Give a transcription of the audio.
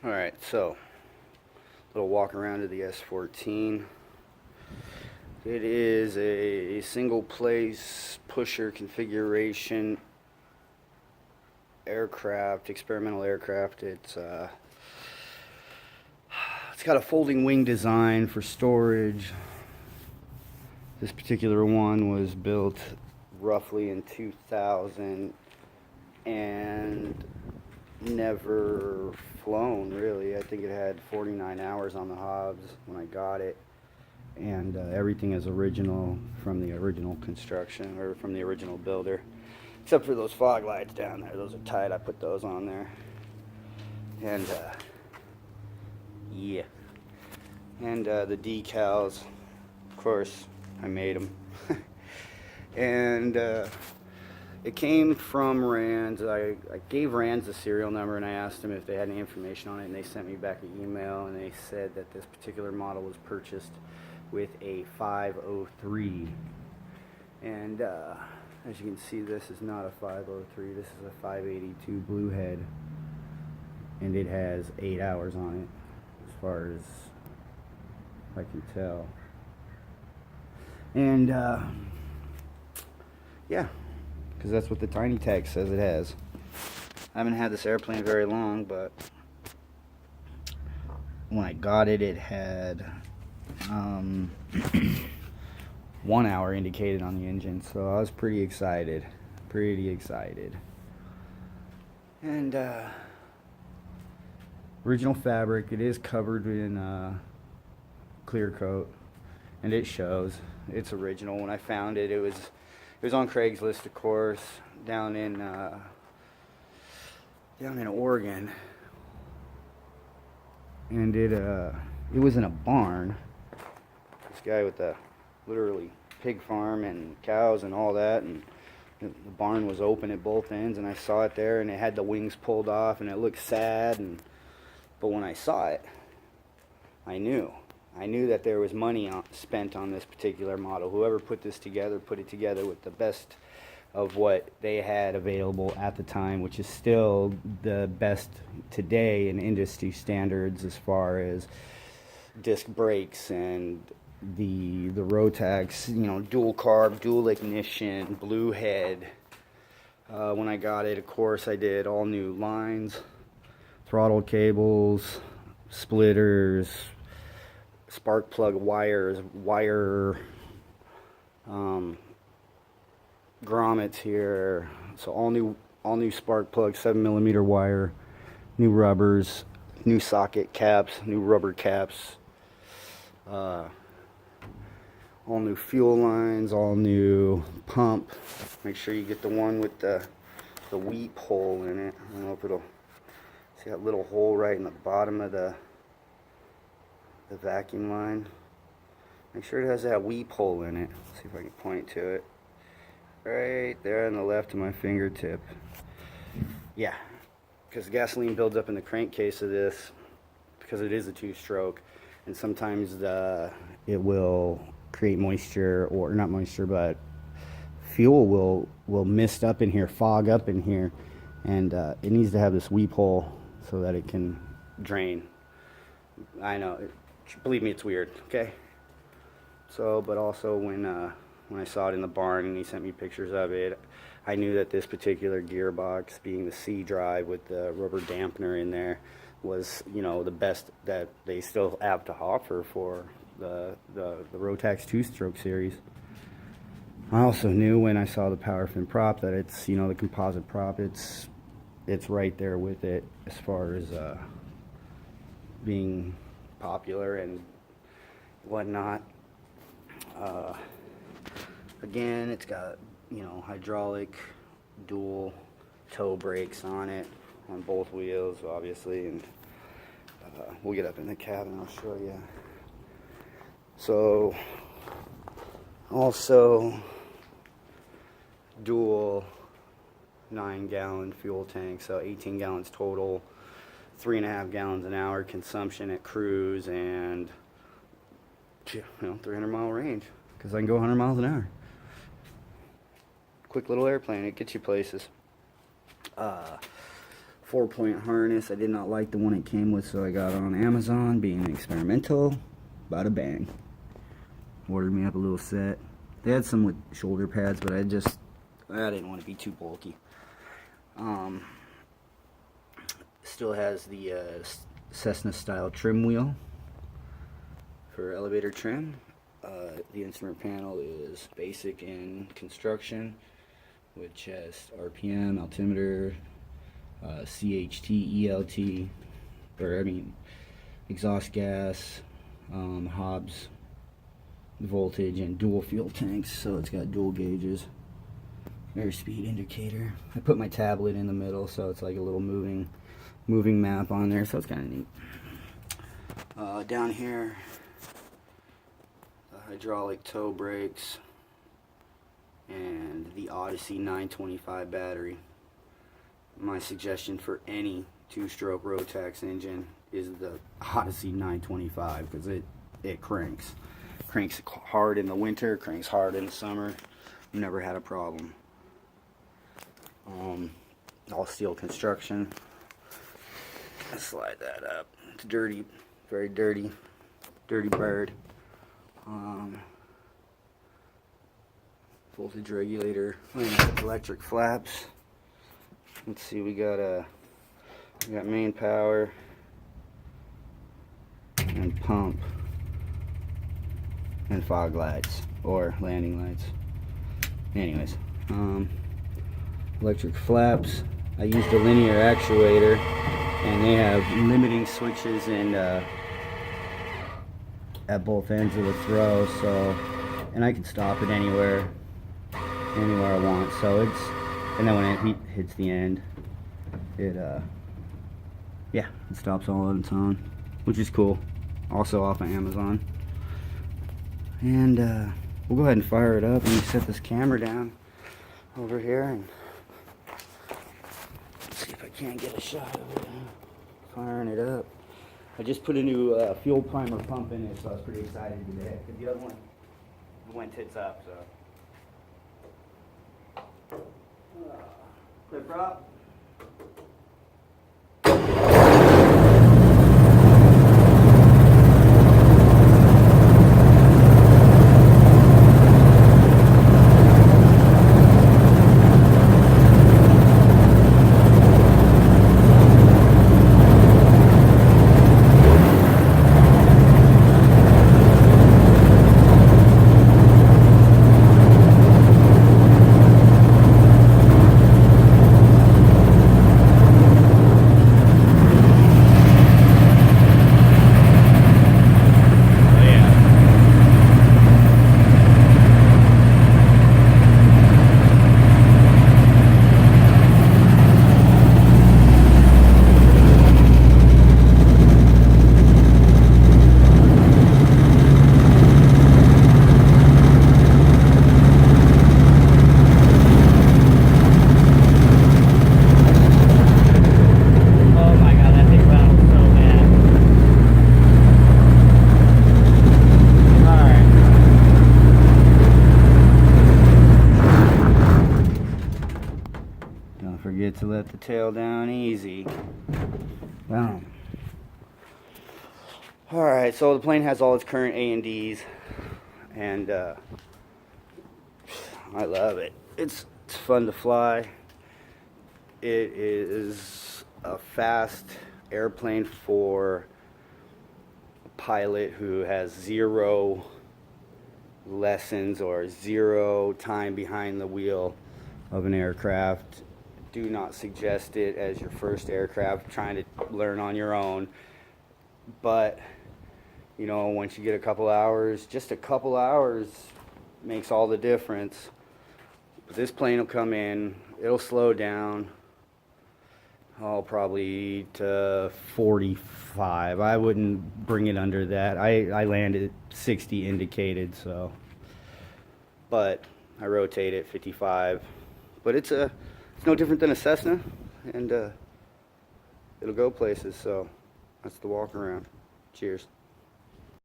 Alright, so little walk around of the S-14. It is a single place pusher configuration aircraft, experimental aircraft. It's got a folding wing design for storage. This particular one was built roughly in 2000 and never flown, really. I think it had 49 hours on the hobs when I got it, and everything is original from the original construction, or from the original builder, except for those fog lights down there. Those are tight. I put those on there, and yeah, and the decals, of course, I made them. And it came from Rands. I gave Rands the serial number and I asked them if they had any information on it, and they sent me back an email and they said that this particular model was purchased with a 503. And as you can see, this is not a 503. This is a 582 Bluehead, and it has 8 hours on it, as far as I can tell. And yeah, because that's what the tiny tag says it has. I haven't had this airplane very long, but when I got it, it had 1 hour indicated on the engine, so I was pretty excited. And original fabric. It is covered in clear coat, and it shows it's original. When I found it, it was on Craigslist, of course, down in Oregon, and it was in a barn. This guy with the literally pig farm and cows and all that, and the barn was open at both ends, and I saw it there, and it had the wings pulled off, and it looked sad. But when I saw it, I knew that there was money spent on this particular model. Whoever put this together put it together with the best of what they had available at the time, which is still the best today in industry standards as far as disc brakes and the Rotax, dual carb, dual ignition, Bluehead. When I got it, of course, I did all new lines, throttle cables, splitters, spark plug wires, wire grommets here. So all new spark plug, 7mm wire, new rubbers, new socket caps, new rubber caps, all new fuel lines, all new pump. Make sure you get the one with the weep hole in it. I don't know if it'll see that little hole right in the bottom of the vacuum line. Make sure it has that weep hole in it. Let's see if I can point to it. Right there on the left of my fingertip. Yeah, because gasoline builds up in the crankcase of this, because it is a two-stroke, and sometimes it will create moisture, or not moisture, but fuel will mist up in here, fog up in here, and it needs to have this weep hole so that it can drain. I know, believe me, it's weird, okay? So, but also when I saw it in the barn and he sent me pictures of it, I knew that this particular gearbox, being the C drive with the rubber dampener in there, was, the best that they still have to offer for the Rotax two-stroke series. I also knew when I saw the power fin prop that it's, the composite prop, it's right there with it as far as being popular and whatnot. Again, it's got, hydraulic dual toe brakes on it, on both wheels, obviously, and we'll get up in the cabin, I'll show you. So, also, dual 9-gallon fuel tank, so 18 gallons total, 3.5 gallons an hour consumption at cruise, and 300-mile range, because I can go 100 miles an hour. Quick little airplane, it gets you places. 4-point harness. I did not like the one it came with, so I got it on Amazon, being experimental. Bada bang. Ordered me up a little set. They had some with shoulder pads, but I didn't want to be too bulky. Still has the Cessna style trim wheel for elevator trim. The instrument panel is basic in construction with chest, RPM, altimeter, CHT, ELT, exhaust gas, Hobbs voltage, and dual fuel tanks. So it's got dual gauges, airspeed indicator. I put my tablet in the middle, so it's like a little moving map on there. So it's kind of neat. Down here, the hydraulic toe brakes and the Odyssey 925 battery. My suggestion for any two-stroke Rotax engine is the Odyssey 925, because it cranks hard in the winter, cranks hard in the summer. Never had a problem. All steel construction. Let's slide that up. It's dirty, very dirty bird. Voltage regulator, electric flaps. Let's see, we got main power and pump and fog lights or landing lights. Anyways, electric flaps. I used a linear actuator, and they have limiting switches and at both ends of the throw, so, and I can stop it anywhere I want. So it's, and then when it hits the end, it stops all on its own, which is cool. Also off of Amazon. And we'll go ahead and fire it up. Let me set this camera down over here and see if I can't get a shot of it firing it up. I just put a new fuel primer pump in it, so I was pretty excited today, because the other one went tits up. So clip prop. Forget to let the tail down easy. Boom. Alright, so the plane has all its current A&Ds, and I love it. It's fun to fly. It is a fast airplane for a pilot who has zero lessons or zero time behind the wheel of an aircraft. Do not suggest it as your first aircraft, trying to learn on your own. But, you know, once you get a couple hours, just a couple hours makes all the difference. But this plane will come in, it'll slow down, probably to 45. I wouldn't bring it under that. I landed 60 indicated, so. But I rotate it 55. But it's no different than a Cessna, and it'll go places, so that's the walk around. Cheers.